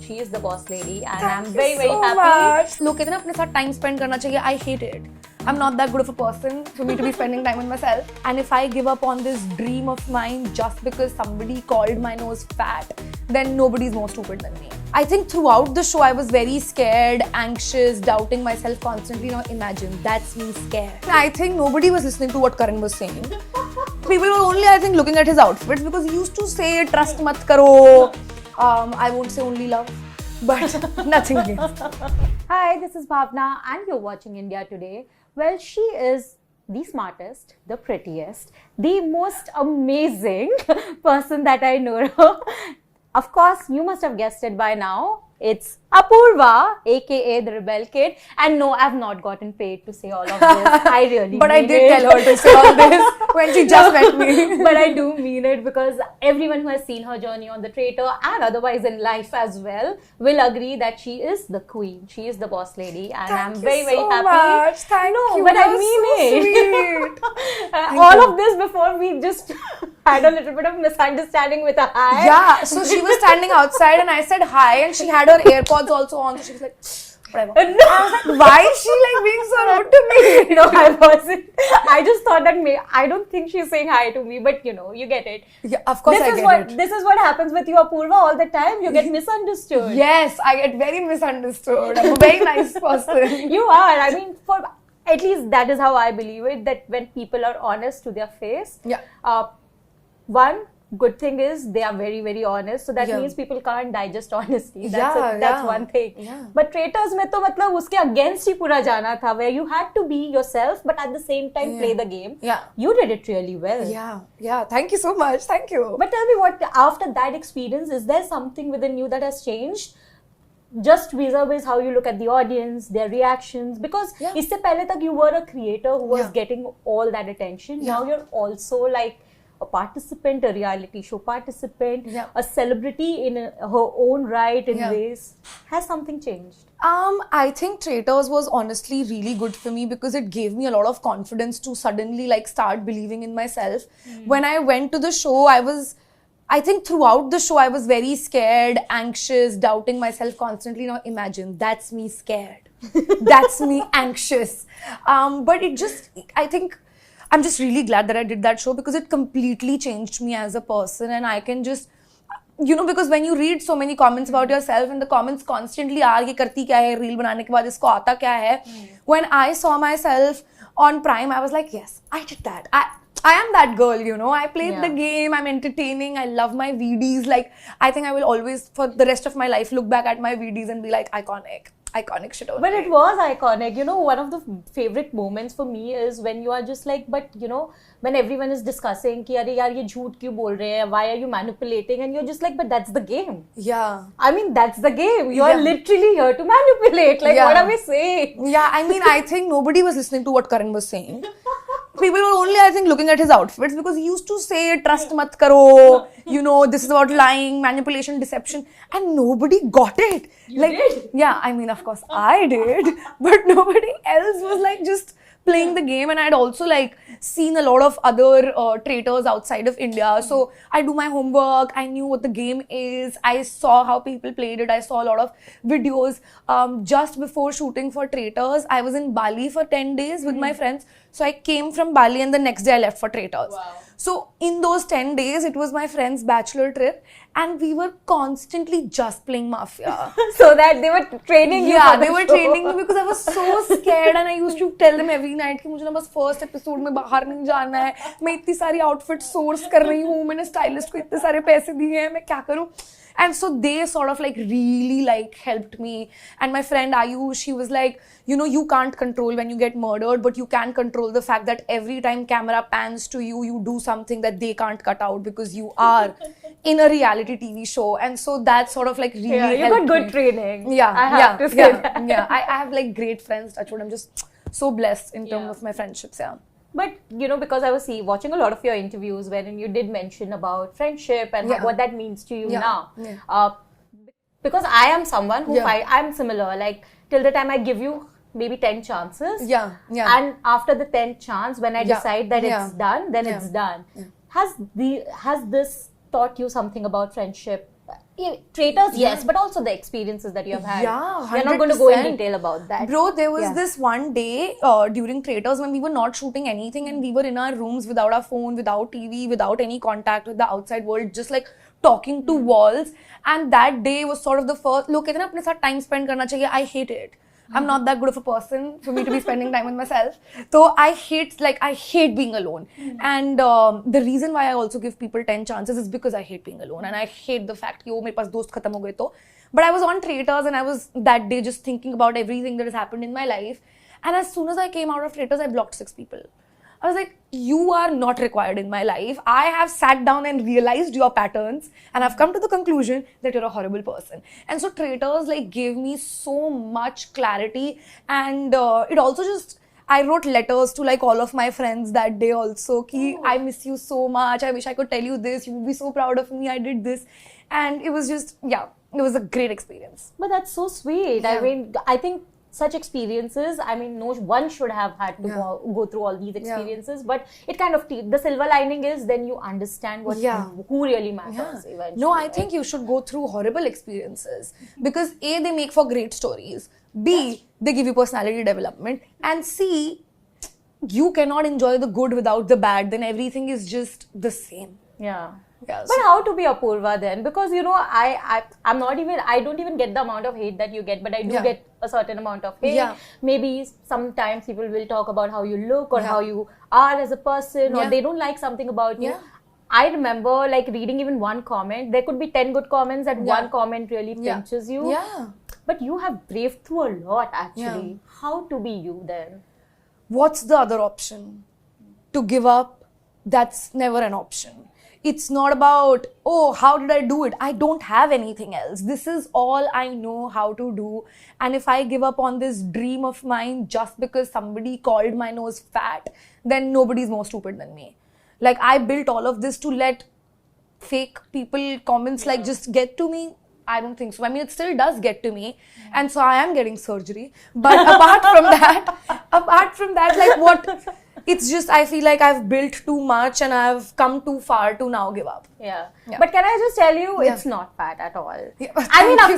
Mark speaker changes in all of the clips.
Speaker 1: She is the boss lady, and
Speaker 2: Thank
Speaker 1: I'm
Speaker 2: you
Speaker 1: very, very
Speaker 2: so
Speaker 1: happy.
Speaker 2: much. लोग कहते हैं ना अपने साथ time spend करना चाहिए. I hate it. I'm not that good of a person for me to be spending time with myself. And if I give up on this dream of mine just because somebody called my nose fat, then nobody's more stupid than me. I think throughout the show I was very scared, anxious, doubting myself constantly. Now imagine, that's me scared. I think nobody was listening to what Karan was saying. People were only, I think, looking at his outfits because he used to say, trust mat karo. I won't say only love, but nothing against.
Speaker 1: Hi, this is Bhavna, and you're watching India Today. Well, she is the smartest, the prettiest, the most amazing person that I know. Of course, you must have guessed it by now. It's Apurva, aka the Rebel Kid. And no, I've not gotten paid to say all of this. I really
Speaker 2: But I
Speaker 1: mean
Speaker 2: did
Speaker 1: it.
Speaker 2: tell her to say all this when she just met me.
Speaker 1: But I do mean it because everyone who has seen her journey on the Traitor and otherwise in life as well will agree that she is the queen. She is the boss lady, and I'm very, very
Speaker 2: so
Speaker 1: happy.
Speaker 2: Much. Thank
Speaker 1: no,
Speaker 2: you.
Speaker 1: but I
Speaker 2: That's
Speaker 1: mean
Speaker 2: so
Speaker 1: it.
Speaker 2: Sweet.
Speaker 1: All
Speaker 2: you.
Speaker 1: of this before we just had a little bit of misunderstanding with a hi.
Speaker 2: Yeah, so she was standing outside and I said hi, and she had her AirPods also on, so she was like, whatever.
Speaker 1: No.
Speaker 2: I was like, why is she like being so rude to me?
Speaker 1: No, I wasn't. I just thought that I don't think she's saying hi to me, but you get it.
Speaker 2: Yeah, of course I get it.
Speaker 1: This is what happens with you, Apurva, all the time. You get misunderstood.
Speaker 2: Yes, I get very misunderstood. I'm a very nice person.
Speaker 1: You are. I mean, at least that is how I believe it, that when people are honest to their face,
Speaker 2: Yeah.
Speaker 1: One good thing is they are very, very honest. So that
Speaker 2: Yeah.
Speaker 1: means people can't digest honesty.
Speaker 2: Yeah,
Speaker 1: That's
Speaker 2: yeah.
Speaker 1: one thing.
Speaker 2: Yeah.
Speaker 1: But Traitors में तो मतलब उसके against ही पूरा जाना था, where you had to be yourself, but at the same time play the game.
Speaker 2: Yeah.
Speaker 1: You did it really well.
Speaker 2: Yeah. Thank you so much. Thank you.
Speaker 1: But tell me what, after that experience, is there something within you that has changed? Just vis-a-vis how you look at the audience, their reactions, because इससे पहले तक you were a creator who was getting all that attention. Now you're also like a participant, a reality show participant, a celebrity in her own right in ways. Has something changed?
Speaker 2: I think Traitors was honestly really good for me because it gave me a lot of confidence to suddenly like start believing in myself. When I went to the show, I think throughout the show I was very scared, anxious, doubting myself constantly. Now imagine, that's me scared. That's me anxious. But I think I'm just really glad that I did that show because it completely changed me as a person, and I can just, because when you read so many comments about yourself and the comments constantly are ये करती क्या है reel बनाने के बाद इसको आता क्या है, when I saw myself on Prime I was like, yes, I did that. I am that girl, I played the game, I'm entertaining, I love my VDs. Like, I think I will always, for the rest of my life, look back at my VDs and be like, iconic shit.
Speaker 1: But it was iconic. One of the favorite moments for me is when you are just like, but when everyone is discussing कि अरे यार ये झूठ क्यों बोल रहे हैं, why are you manipulating, and you're just like, but that's the game.
Speaker 2: Yeah.
Speaker 1: I mean, that's the game. You are literally here to manipulate. Like, what are we saying?
Speaker 2: Yeah, I mean, I think nobody was listening to what Karan was saying. People were only, I think, looking at his outfits because he used to say, trust mat karo, this is about lying, manipulation, deception, and nobody got it.
Speaker 1: You did?
Speaker 2: Yeah, I mean, of course, I did, but nobody else was like just playing the game. And I had also like seen a lot of other traitors outside of India. So I do my homework, I knew what the game is, I saw how people played it, I saw a lot of videos. Just before shooting for Traitors, I was in Bali for 10 days with my friends. So I came from Bali and the next day I left for Traitors.
Speaker 1: Wow.
Speaker 2: So in those 10 days, it was my friend's bachelor trip and we were constantly just playing Mafia.
Speaker 1: So that they were training you.
Speaker 2: Yeah,
Speaker 1: for the
Speaker 2: they were
Speaker 1: show.
Speaker 2: training me because I was so scared and I used to tell them every night कि मुझे ना बस first episode में बाहर नहीं जाना है, मैं इतनी सारी outfit source कर रही हूँ, मैंने stylist को इतने सारे पैसे दिए हैं, मैं क्या करूँ? And so they sort of like really like helped me. And my friend Ayush, she was like, you can't control when you get murdered, but you can control the fact that every time camera pans to you, you do something that they can't cut out because you are in a reality TV show. And so that sort of like really helped
Speaker 1: you got good
Speaker 2: me.
Speaker 1: training.
Speaker 2: Yeah,
Speaker 1: I have to say that.
Speaker 2: Yeah, I have like great friends, touchwood. I'm just so blessed in terms of my friendships,
Speaker 1: But, because I was watching a lot of your interviews wherein you did mention about friendship and what that means to you now.
Speaker 2: Yeah.
Speaker 1: Because I am someone who I'm similar. Like, till the time I give you maybe 10 chances.
Speaker 2: Yeah.
Speaker 1: And after the 10th chance, when I decide that it's done, then it's done.
Speaker 2: Yeah.
Speaker 1: Has this taught you something about friendship Traitors, yes, but also the experiences that you have had.
Speaker 2: Yeah,
Speaker 1: We're not going to go in
Speaker 2: 100%.
Speaker 1: detail about that.
Speaker 2: Bro, there was this one day during Traitors when we were not shooting anything and we were in our rooms without our phone, without TV, without any contact with the outside world, just like talking to walls. And that day was sort of the first, look, कहते हैं ना अपने साथ time spend करना चाहिए. I hate it. I'm not that good of a person for me to be spending time with myself. So I hate being alone. And the reason why I also give people 10 chances is because I hate being alone. And I hate the fact that मेरे पास दोस्त खत्म हो गए तो. But I was on Traitors and I was that day just thinking about everything that has happened in my life. And as soon as I came out of Traitors, I blocked 6 people. I was like, you are not required in my life. I have sat down and realized your patterns and I've come to the conclusion that you're a horrible person. And so Traitors like gave me so much clarity, and it also just, I wrote letters to like all of my friends that day also ki I miss you so much. I wish I could tell you this. You would be so proud of me. I did this. And it was just, yeah, it was a great experience.
Speaker 1: But that's so sweet.
Speaker 2: Yeah.
Speaker 1: I mean, I think such experiences, I mean, no one should have had to go through all these experiences, but it kind of, the silver lining is then you understand what who really matters eventually.
Speaker 2: No, I think you should go through horrible experiences because A, they make for great stories, B, they give you personality development, and C, you cannot enjoy the good without the bad, then everything is just the same.
Speaker 1: Yeah.
Speaker 2: Yeah,
Speaker 1: but how to be Apurva then? Because you know, I'm not even, I don't even get the amount of hate that you get, but I do get a certain amount of hate.
Speaker 2: Yeah.
Speaker 1: Maybe sometimes people will talk about how you look or how you are as a person, or they don't like something about you. I remember like reading even one comment. There could be 10 good comments and one comment really pinches you.
Speaker 2: Yeah.
Speaker 1: But you have braved through a lot actually. How to be you then?
Speaker 2: What's the other option? To give up? That's never an option. It's not about, oh, how did I do it? I don't have anything else. This is all I know how to do. And if I give up on this dream of mine just because somebody called my nose fat, then nobody's more stupid than me. Like, I built all of this to let fake people comments like just get to me. I don't think so. I mean, it still does get to me. And so I am getting surgery. But apart from that, like what... It's just, I feel like I've built too much and I've come too far to now give up.
Speaker 1: Yeah. But can I just tell you, it's not fat at all.
Speaker 2: Yeah.
Speaker 1: I mean, of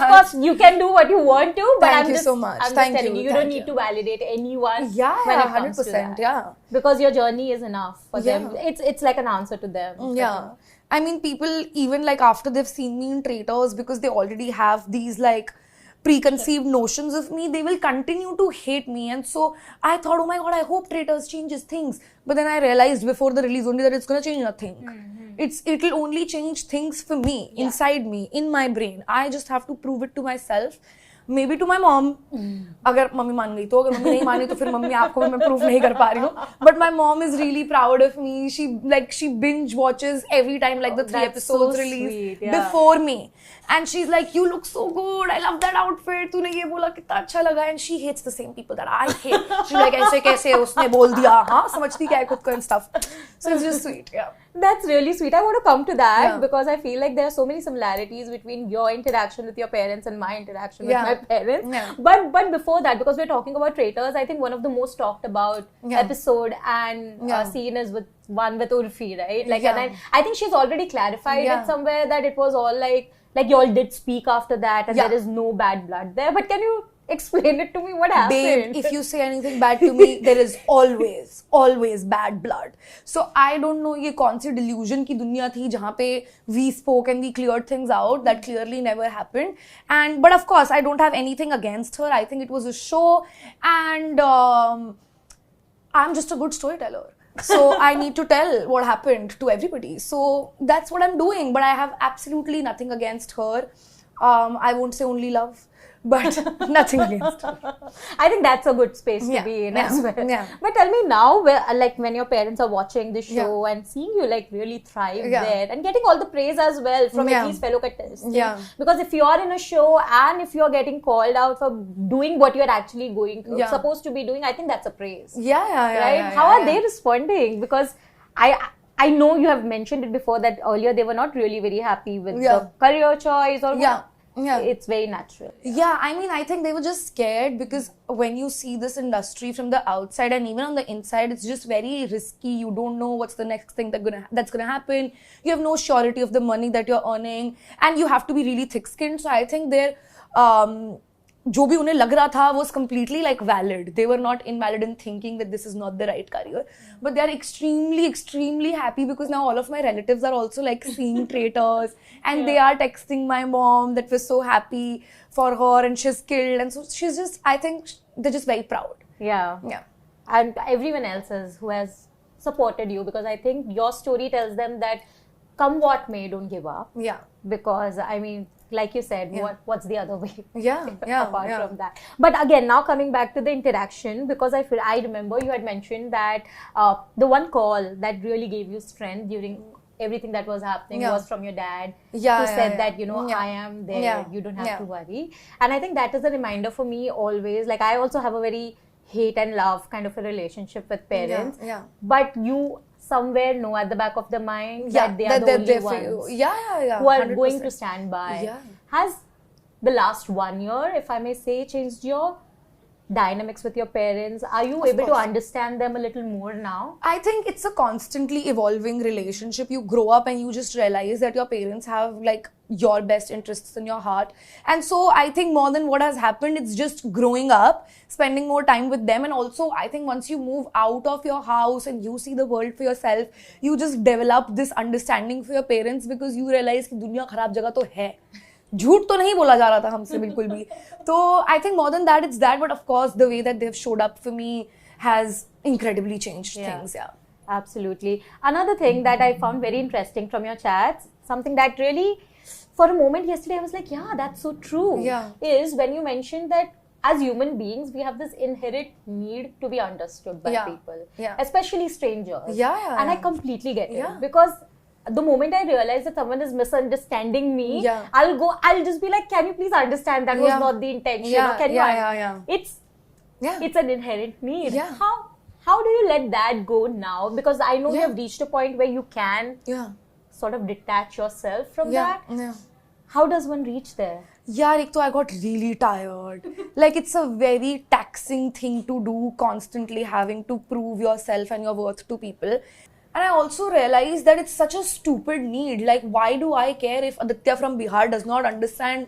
Speaker 1: course, you can do what you want to, but
Speaker 2: Thank you so much.
Speaker 1: I'm just telling you, don't need to validate anyone.
Speaker 2: Yeah,
Speaker 1: when it comes
Speaker 2: 100%.
Speaker 1: to that.
Speaker 2: Yeah.
Speaker 1: Because your journey is enough for them. It's like an answer to them.
Speaker 2: Yeah. I mean, people, even like after they've seen me in Traitors, because they already have these like preconceived notions of me, they will continue to hate me. And so I thought, oh my god, I hope Traitors changes things. But then I realized before the release only that it's going to change nothing. It'll only change things for me, inside me, in my brain. I just have to prove it to myself. Maybe to my mom. अगर mummy मान गई तो, अगर mummy नहीं मानी तो फिर mummy आपको भी मैं proof नहीं कर पा रही हूँ. But my mom is really proud of me. She binge watches every time like the 3 episodes release before me. And she's like, you look so good. I love that outfit. तूने ये बोला कितना अच्छा लगा. And she hates the same people that I hate. She's like, ऐसे कैसे उसने बोल दिया? हाँ, समझती क्या है खुद को and stuff. So it's just sweet. Yeah.
Speaker 1: That's really sweet. I want to come to that because I feel like there are so many similarities between your interaction with your parents and my interaction with my parents.
Speaker 2: Yeah.
Speaker 1: But before that, because we're talking about Traitors, I think one of the most talked about episode and scene is with Urfi, right? Like, and I think she's already clarified it somewhere that it was all like you all did speak after that and there is no bad blood there. But can you explain it to me? What happened?
Speaker 2: Babe, if you say anything bad to me, there is always bad blood. So I don't know ये कौन सी delusion की दुनिया थी जहाँ पे we spoke and we cleared things out. That clearly never happened. But of course, I don't have anything against her. I think it was a show, and I'm just a good storyteller. So I need to tell what happened to everybody. So that's what I'm doing. But I have absolutely nothing against her. I won't say only love, but nothing against her.
Speaker 1: I think that's a good space to be in as well.
Speaker 2: Yeah.
Speaker 1: But tell me now, like when your parents are watching this show and seeing you like really thrive there and getting all the praise as well from at least fellow contestants. Yeah. Because if you're in a show and if you're getting called out for doing what you're actually supposed to be doing, I think that's a praise. Right? How are they responding? Because I know you have mentioned it before that earlier they were not really very happy with the career choice or it's very natural.
Speaker 2: Yeah, I mean, I think they were just scared because when you see this industry from the outside and even on the inside, it's just very risky. You don't know what's the next thing that's gonna happen. You have no surety of the money that you're earning, and you have to be really thick-skinned. So I think they're जो भी उन्हें लग रहा था was completely like valid. They were not invalid in thinking that this is not the right career. But they are extremely happy because now all of my relatives are also like seeing Traitors and they are texting my mom that we're so happy for her and she's killed. And so she's just, I think they're just very proud.
Speaker 1: Yeah. And everyone else who has supported you, because I think your story tells them that come what may, don't give up.
Speaker 2: Yeah.
Speaker 1: Because I mean, like you said, what's the other way?
Speaker 2: Apart
Speaker 1: from that. But again, now coming back to the interaction, because I remember you had mentioned that the one call that really gave you strength during everything that was happening was from your dad, who said that, you know, I am there, you don't have to worry. And I think that is a reminder for me always. Like, I also have a very hate and love kind of a relationship with parents. But you somewhere know at the back of the mind that they are the only ones who are 100%. Going to stand by. Has the last 1 year, if I may say, changed your dynamics with your parents? Are you able to understand them a little more now?
Speaker 2: I think it's a constantly evolving relationship. You grow up and you just realize that your parents have like your best interests in your heart. And so I think more than what has happened, it's just growing up, spending more time with them. And also I think once you move out of your house and you see the world for yourself, you just develop this understanding for your parents because you realize कि दुनिया खराब जगह तो है. झूठ तो नहीं बोला जा रहा था हमसे बिल्कुल भी. तो I think more than that, it's that. But of course, the way that they've showed up for me has incredibly changed things.
Speaker 1: Absolutely. Another thing that I found very interesting from your chats, something that really, for a moment yesterday, I was like, yeah, that's so true. Is when you mentioned that as human beings, we have this inherent need to be understood by people, especially strangers. And I completely get it because the moment I realize that someone is misunderstanding me, I'll just be like, can you please understand that was not the intention? Or can you It's an inherent need. How do you let that go now? Because I know you have reached a point where you can sort of detach yourself from that. How does one reach there?
Speaker 2: I got really tired. Like, it's a very taxing thing to do, constantly having to prove yourself and your worth to people. And I also realized that it's such a stupid need. Like, why do I care if Aditya from Bihar does not understand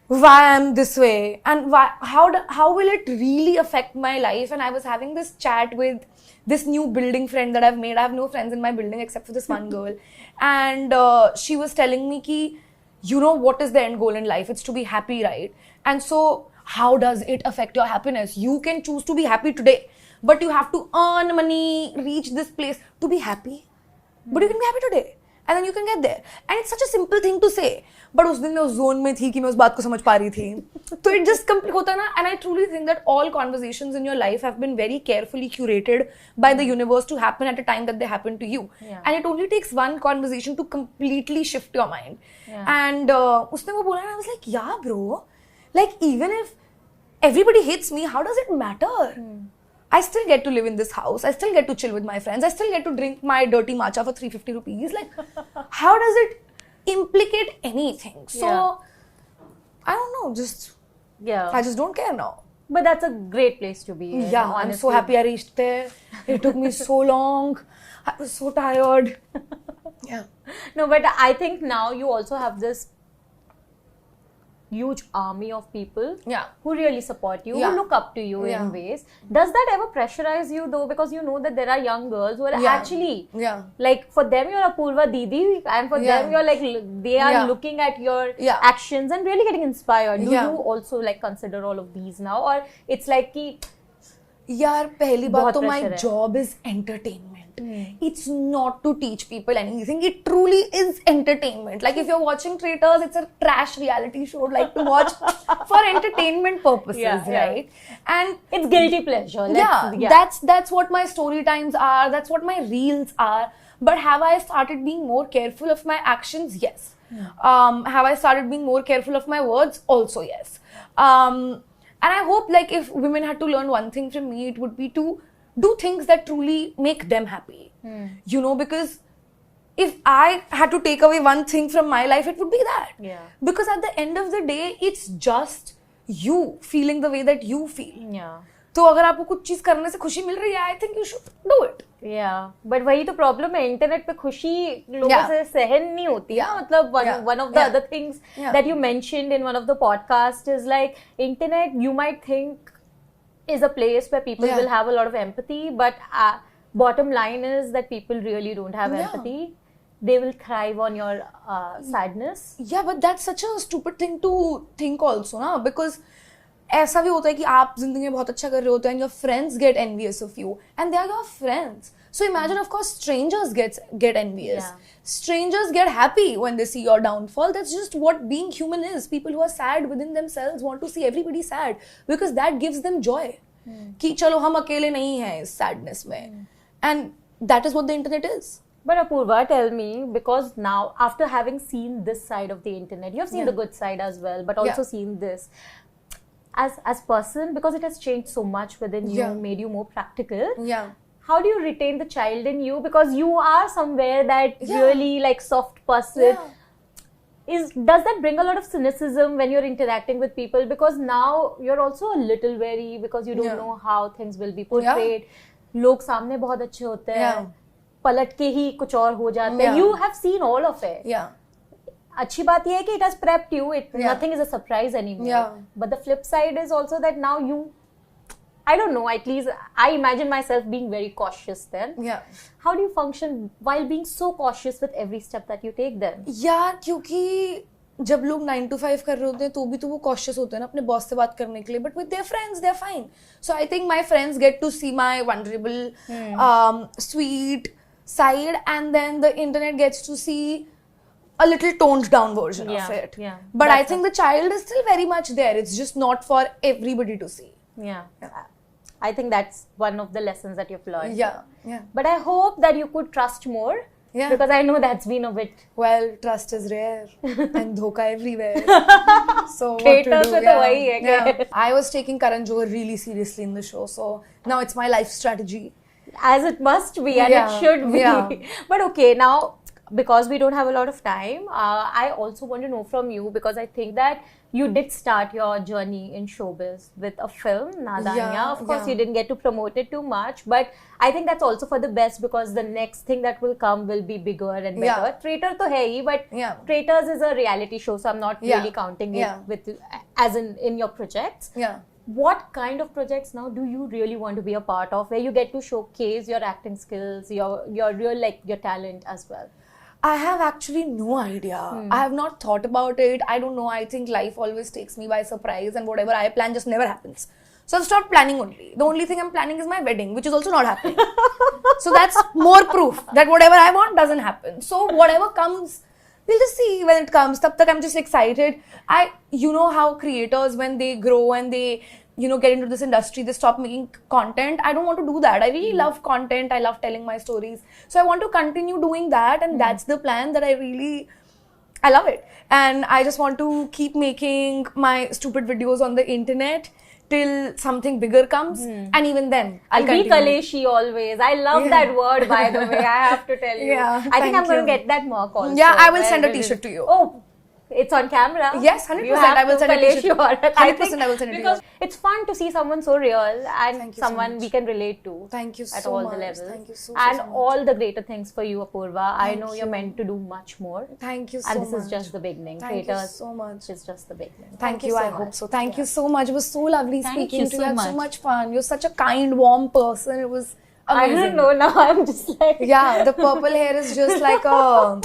Speaker 2: why I'm this way? And how will it really affect my life? And I was having this chat with this new building friend that I've made. I have no friends in my building except for this one girl. And she was telling me ki, you know, what is the end goal in life? It's to be happy, right? And so how does it affect your happiness? You can choose to be happy today, but you have to earn money, reach this place to be happy. But you can be happy today and then you can get there. And it's such a simple thing to say. But उस दिन मैं उस zone में थी कि मैं उस बात को समझ पा रही थी. तो it just होता ना. And I truly think that all conversations in your life have been very carefully curated by the universe to happen at a time that they happen to you. And it only takes one conversation to completely shift your mind. And उसने वो बोला, and I was like, yeah, bro. Like, even if everybody hates me, how does it matter? I still get to live in this house. I still get to chill with my friends. I still get to drink my dirty matcha for 350 rupees. Like, how does it implicate anything? So, I don't know. I just don't care now.
Speaker 1: But that's a great place to be.
Speaker 2: I'm so happy I reached there. It took me so long. I was so tired.
Speaker 1: No, but I think now you also have this huge army of people who really support you, who look up to you in ways. Does that ever pressurize you though? Because you know that there are young girls who are actually, like, for them you're a Purva Didi, and for them you're like, they are looking at your actions and really getting inspired. Do you also like consider all of these now? Or it's like ki,
Speaker 2: यार पहली बात तो my job is entertainment. It's not to teach people anything. It truly is entertainment. Like, if you're watching Traitors, it's a trash reality show like to watch for entertainment purposes, right? And
Speaker 1: it's guilty pleasure.
Speaker 2: That's what my story times are. That's what my reels are. But have I started being more careful of my actions? Yes. Have I started being more careful of my words? Also, yes. And I hope, like, if women had to learn one thing from me, it would be to do things that truly make them happy. You know, because if I had to take away one thing from my life, it would be that.
Speaker 1: Yeah.
Speaker 2: Because at the end of the day, it's just you feeling the way that you feel.
Speaker 1: Yeah.
Speaker 2: तो अगर आपको कुछ चीज करने से खुशी मिल रही है, I think you should do it.
Speaker 1: Yeah, but वही तो प्रॉब्लम है, इंटरनेट पे खुशी लोगों से सहन नहीं होती है. मतलब one of the other things that you mentioned in one of the podcasts is like internet you might think is a place where people will have a lot of empathy, but bottom line is that people really don't have empathy. They will thrive on your sadness.
Speaker 2: Yeah, but that's such a stupid thing to think also, na? Because ऐसा भी होता है कि आप जिंदगी में बहुत अच्छा कर रहे होते हैं and your friends get envious of you and they are your friends. So imagine, of course, strangers get envious.
Speaker 1: Yeah.
Speaker 2: Strangers get happy when they see your downfall. That's just what being human is. People who are sad within themselves want to see everybody sad because that gives them joy. कि चलो हम अकेले नहीं हैं इस sadness में. And that is what the internet is.
Speaker 1: But Apurva, tell me, because now after having seen this side of the internet, you have seen the good side as well, but also seen this. As person, because it has changed so much within you, made you more practical.
Speaker 2: Yeah.
Speaker 1: How do you retain the child in you? Because you are somewhere that really like soft person. Does that bring a lot of cynicism when you're interacting with people? Because now you're also a little wary because you don't know how things will be portrayed. लोग सामने बहुत अच्छे होते हैं, पलट के ही कुछ और हो जाते हैं. You have seen all of it.
Speaker 2: Yeah.
Speaker 1: अच्छी बात ये है कि it has prepped you. Nothing is a surprise anymore.
Speaker 2: Yeah.
Speaker 1: But the flip side is also that now you, I don't know, at least I imagine myself being very cautious then.
Speaker 2: Yeah.
Speaker 1: How do you function while being so cautious with every step that you take then?
Speaker 2: यार क्योंकि जब लोग 9 to 5 कर रहे होते हैं तो भी तो वो cautious होते हैं ना अपने बॉस से बात करने के लिए, but with their friends they're fine. So I think my friends get to see my vulnerable, sweet side, and then the internet gets to see a little toned down version of it.
Speaker 1: Yeah.
Speaker 2: But I think the child is still very much there. It's just not for everybody to see.
Speaker 1: Yeah. I think that's one of the lessons that you've learned.
Speaker 2: Yeah.
Speaker 1: But I hope that you could trust more.
Speaker 2: Yeah.
Speaker 1: Because I know that's been a bit.
Speaker 2: Well, trust is rare and dhoka everywhere. So what
Speaker 1: Traitors
Speaker 2: to do?
Speaker 1: तो वही है क्या?
Speaker 2: I was taking Karan Johar really seriously in the show, so now it's my life strategy.
Speaker 1: As it must be, and it should be.
Speaker 2: Yeah.
Speaker 1: But okay, now because we don't have a lot of time, I also want to know from you, because I think that you did start your journey in showbiz with a film, Nadanya. Of course, you didn't get to promote it too much, but I think that's also for the best, because the next thing that will come will be bigger and better. Traitor to hai hi, but Traitors is a reality show, so I'm not really counting it with as in your projects.
Speaker 2: Yeah.
Speaker 1: What kind of projects now do you really want to be a part of, where you get to showcase your acting skills, your real your talent as well?
Speaker 2: I have actually no idea. I have not thought about it. I don't know. I think life always takes me by surprise, and whatever I plan just never happens. So I've stopped planning only. The only thing I'm planning is my wedding, which is also not happening. So that's more proof that whatever I want doesn't happen. So whatever comes, we'll just see when it comes. Tab tak I'm just excited. You know how creators, when they grow and they get into this industry, they stop making content. I don't want to do that. I really love content. I love telling my stories. So I want to continue doing that, and that's the plan that I love it. And I just want to keep making my stupid videos on the internet till something bigger comes, and even then I'll continue.
Speaker 1: Be Kaleshi always. I love that word, by the way. I have to tell you. I think I'm going to get that mark also.
Speaker 2: Yeah, I will send a t-shirt to you.
Speaker 1: Oh, it's on camera.
Speaker 2: Yes, 100%. I will send a t-shirt. 100% I will send it to you.
Speaker 1: Because it's fun to see someone so real and someone we can relate to.
Speaker 2: Thank you so much.
Speaker 1: At all the levels.
Speaker 2: Thank you so
Speaker 1: and
Speaker 2: much.
Speaker 1: all the greater things for you, Apurva. I know you're meant to do much more.
Speaker 2: Thank you so much.
Speaker 1: And this is just the beginning.
Speaker 2: Thank you so much.
Speaker 1: It's just the beginning.
Speaker 2: Thank you. I hope so. Thank you so much. It was so lovely speaking to you.
Speaker 1: So
Speaker 2: I had
Speaker 1: much.
Speaker 2: so much fun. You're such a kind, warm person. It was amazing.
Speaker 1: I don't know, now I'm just like...
Speaker 2: Yeah, the purple hair is just like a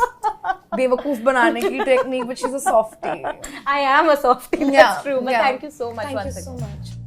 Speaker 2: bewakoof banane ki technique, but she's a softie.
Speaker 1: I am a softie, that's true. But thank you so much
Speaker 2: once again.
Speaker 1: Thank you so much.